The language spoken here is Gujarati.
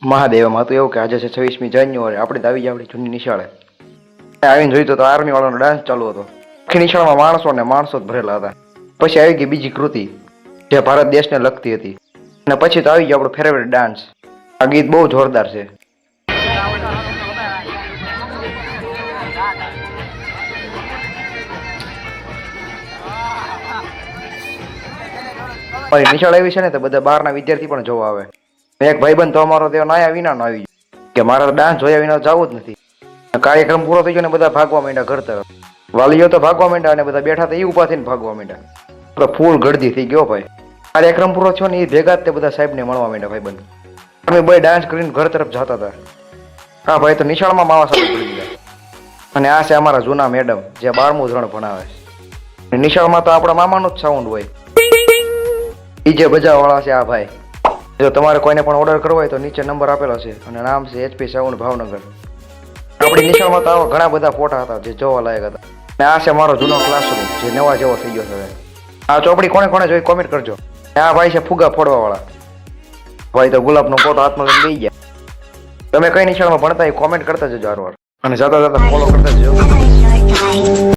મહાદેવમાં હતું એવું કે આજે છે 26મી જાન્યુઆરી, આપણે તો આવી જાય આપણી જૂની નિશાળે. આવીને જોયું તો આર્મી વાળાનો ડાન્સ ચાલુ હતો. આખી નિશાળમાં માણસો ને માણસો જ ભરેલા હતા. પછી આવી ગઈ બીજી કૃતિ જે ભારત દેશને લગતી હતી, અને પછી તો આવી ગયો આપણો ફેવરેટ ડાન્સ. આ ગીત બહુ જોરદાર છે. મારી નિશાળ એવી છે ને તો બધા બહારના વિદ્યાર્થી પણ જોવા આવે. એક ભાઈબંધ તો અમારો તે નાયા વિના નો આવી ગયો કે મારા ડાન્સ જોયા વિના જવું જ નથી. કાર્યક્રમ પૂરો થઈ ગયો ને બધા ભાગવા માંડ્યા ઘર તરફ. વાલીઓ તો ભાગવા માંડ્યા અને બધા બેઠા હતા એ ઉભા થઈને ભાગવા માંડ્યા. તો ફૂલ ગળદી થઈ ગયો ભાઈ. કાર્યક્રમ પૂરો થયો ને એ ભેગા જ તે બધા સાહેબને મળવા માંડ્યા ભાઈબંધ. અમે બે ડાન્સ કરીને ઘર તરફ જતા હતા. હા ભાઈ, તો નિશાળમાં માવા સાથે પડી ગયા. અને આ છે અમારા જૂના મેડમ જે 12મું ધોરણ ભણાવે છે. નિશાળમાં તો આપણા મામાનો જ સાઉન્ડ હોય. ડીજે બજાવવા વાળા છે આ ભાઈ. જો તમારે કોઈને પણ ઓર્ડર કરવો હોય તો નીચે નંબર આપેલો છે અને નામ છે HP સાઉન્ડ ભાવનગર. આપણી નિશાળમાં તો આવા ઘણા બધા ફોટા હતા જે જોવા લાયક હતા. અને આ છે મારો જૂનો ક્લાસરૂમ જે નવા જેવો થઈ ગયો છે હવે. આ ચોપડી કોને કોને જોઈ કોમેન્ટ કરજો. આ ભાઈ છે ફુગા ફોડવા વાળા ભાઈ. તો ગુલાબનો ફોટો હાથમાં લઈને દઈ ગયા. તમે કઈ નિશાળમાં ભણતા એ કોમેન્ટ કરતા જજો હારવાર. અને જતા જતા ફોલો કરતા જજો.